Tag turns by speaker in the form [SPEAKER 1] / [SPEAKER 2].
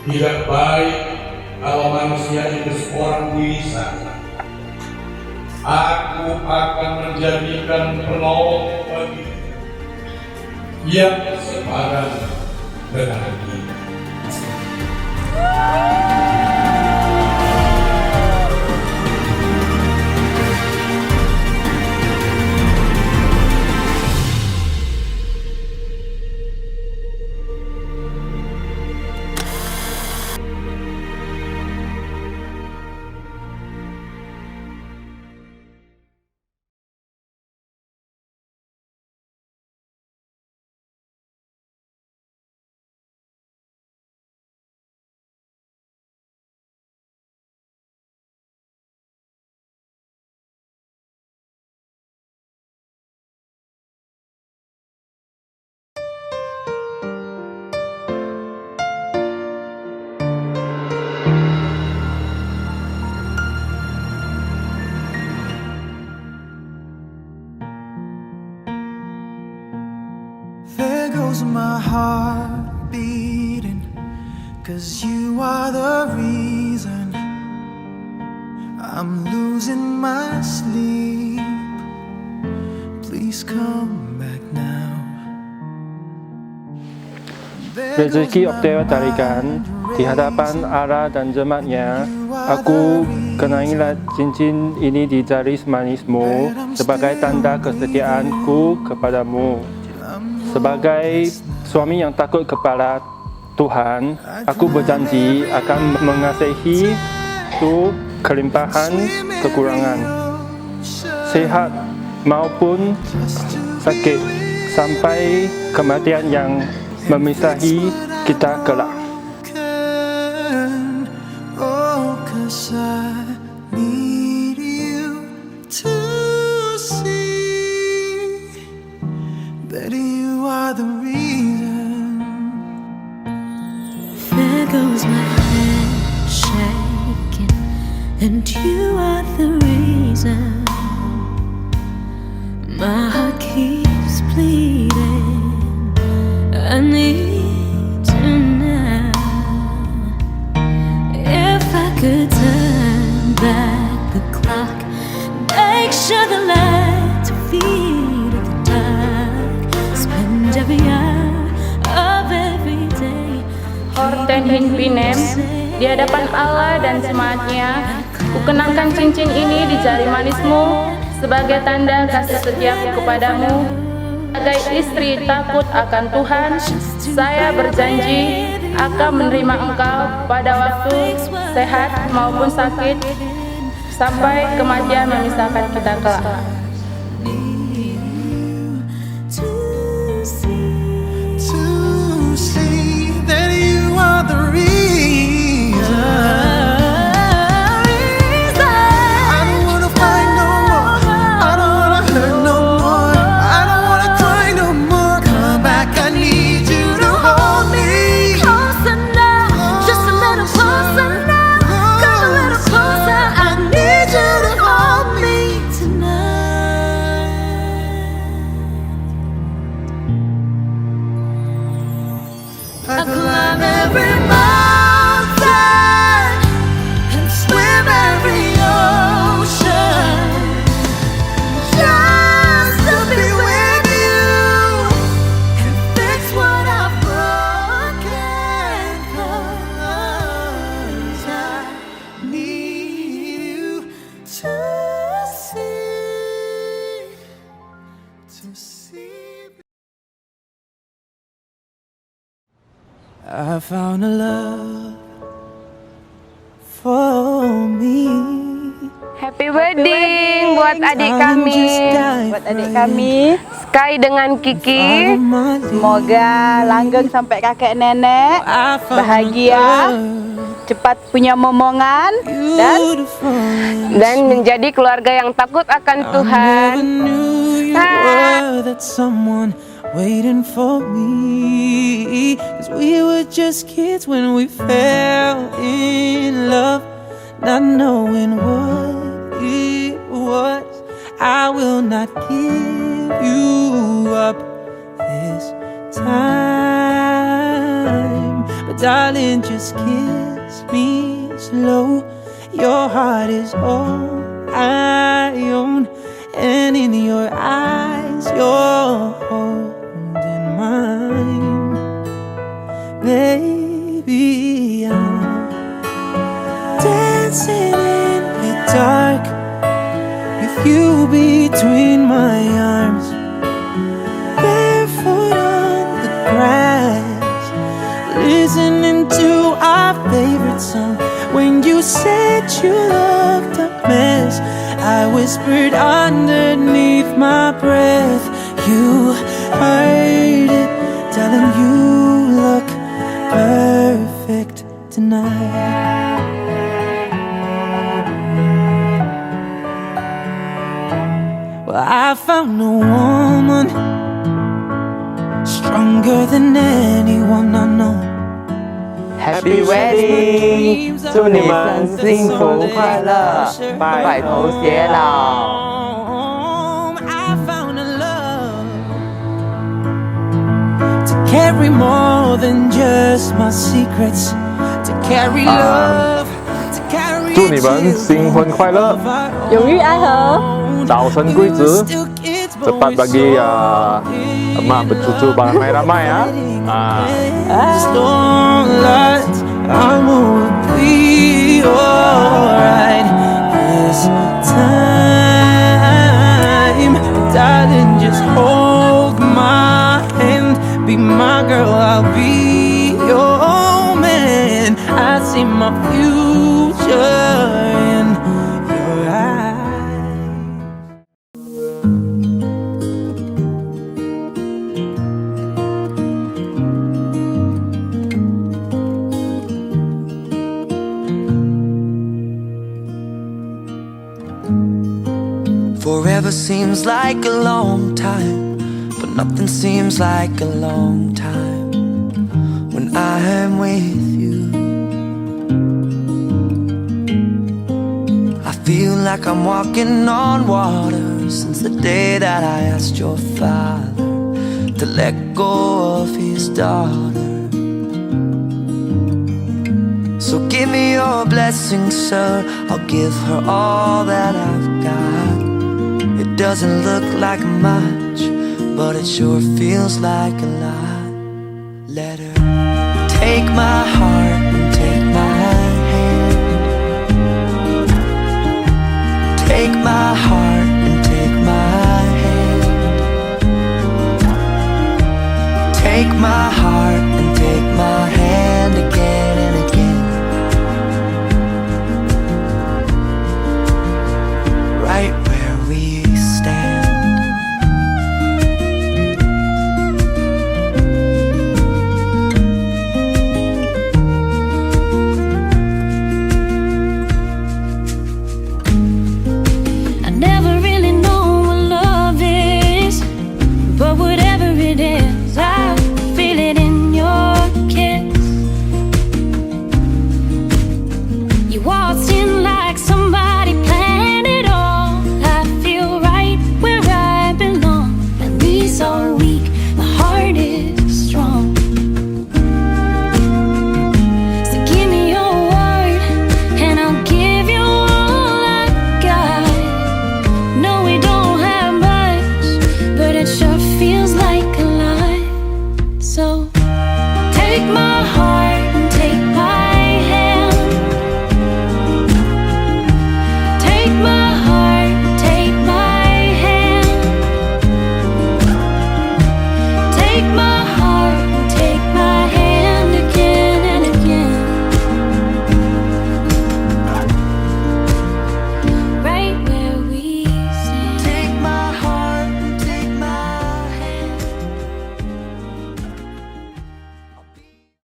[SPEAKER 1] Tidak baik kalau manusia itu seorang diri saja. Aku akan menjadikan penolong bagi yang sepadan dengan kita.
[SPEAKER 2] There goes my heart beating, 'cause you are the reason I'm losing my sleep. Please come back now.
[SPEAKER 3] Rezeki Oktavia tarikan di hadapan Allah dan jemaatnya. Aku kenailah cincin ini di jari manismu sebagai tanda kesetiaanku kepadamu. Sebagai suami yang takut kepada Tuhan, aku berjanji akan mengasihi itu kelimpahan kekurangan, sehat maupun sakit, sampai kematian yang memisahi kita kelak.
[SPEAKER 2] Oh, 'cause I need you to see that you are the reason.
[SPEAKER 4] There goes my hand shaking, and you are the reason. My heart keeps bleeding. I need you now. If I could turn back the clock, make sure the lights feed at the dark, spend every hour of every day.
[SPEAKER 5] Horten hin pinem, di hadapan Allah dan jemaatnya, kukenangkan cincin ini di jari manismu sebagai tanda kasih setiaku kepadamu. Sebagai istri takut akan Tuhan, saya berjanji akan menerima engkau pada waktu sehat maupun sakit, sampai kematian memisahkan kita kelak.
[SPEAKER 2] To see that you are the reason. I don't wanna fight no more. I don't wanna hurt no more. I don't wanna cry no more. Come back, I need you to hold me.
[SPEAKER 4] Closer now, just a little closer now. Come a little closer, I need you to hold me tonight.
[SPEAKER 2] I climb every mountain and swim every ocean just to be with you and fix what I've broken. 'Cause I need you to see. I found a love for me.
[SPEAKER 5] Happy wedding buat adik kami, Sky dengan Kiki.
[SPEAKER 6] Semoga langgeng sampai kakek nenek, bahagia, cepat punya momongan,
[SPEAKER 5] dan menjadi keluarga yang takut akan Tuhan.
[SPEAKER 2] Never knew you were sure that someone waiting for me. 'Cause we were just kids when we fell in love, not knowing what it was. I will not give you up this time, but darling, just kiss me slow. Your heart is all I own, and in your eyes you're holding mine. Baby, I'm dancing in the dark with you between my arms, barefoot on the grass, listening to our favorite song. When you said you looked a mess, I whispered underneath my breath. You heard it, telling you look perfect tonight. Well, I found a woman stronger than anyone I know.
[SPEAKER 7] Happy Wedding， 祝你们幸福快乐，白头偕老。
[SPEAKER 2] I found a love to carry more than just my secrets, to carry love, to carry
[SPEAKER 8] 祝你们新婚快乐，
[SPEAKER 6] 永浴爱河。
[SPEAKER 8] 早生贵子，cepat bagi emak bercucu ramai-ramai ya.
[SPEAKER 2] Just don't let I'm gonna be alright this time, darling. Just hold my hand, be my girl, I'll be your man. I see my future in your eyes. Forever seems like a long time, but nothing seems like a long time when I am with you. I feel like I'm walking on water since the day that I asked your father to let go of his daughter. So give me your blessing, sir, I'll give her all that I've got. It doesn't look like much, but it sure feels like a lot. Let her take my heart and take my hand. Take my heart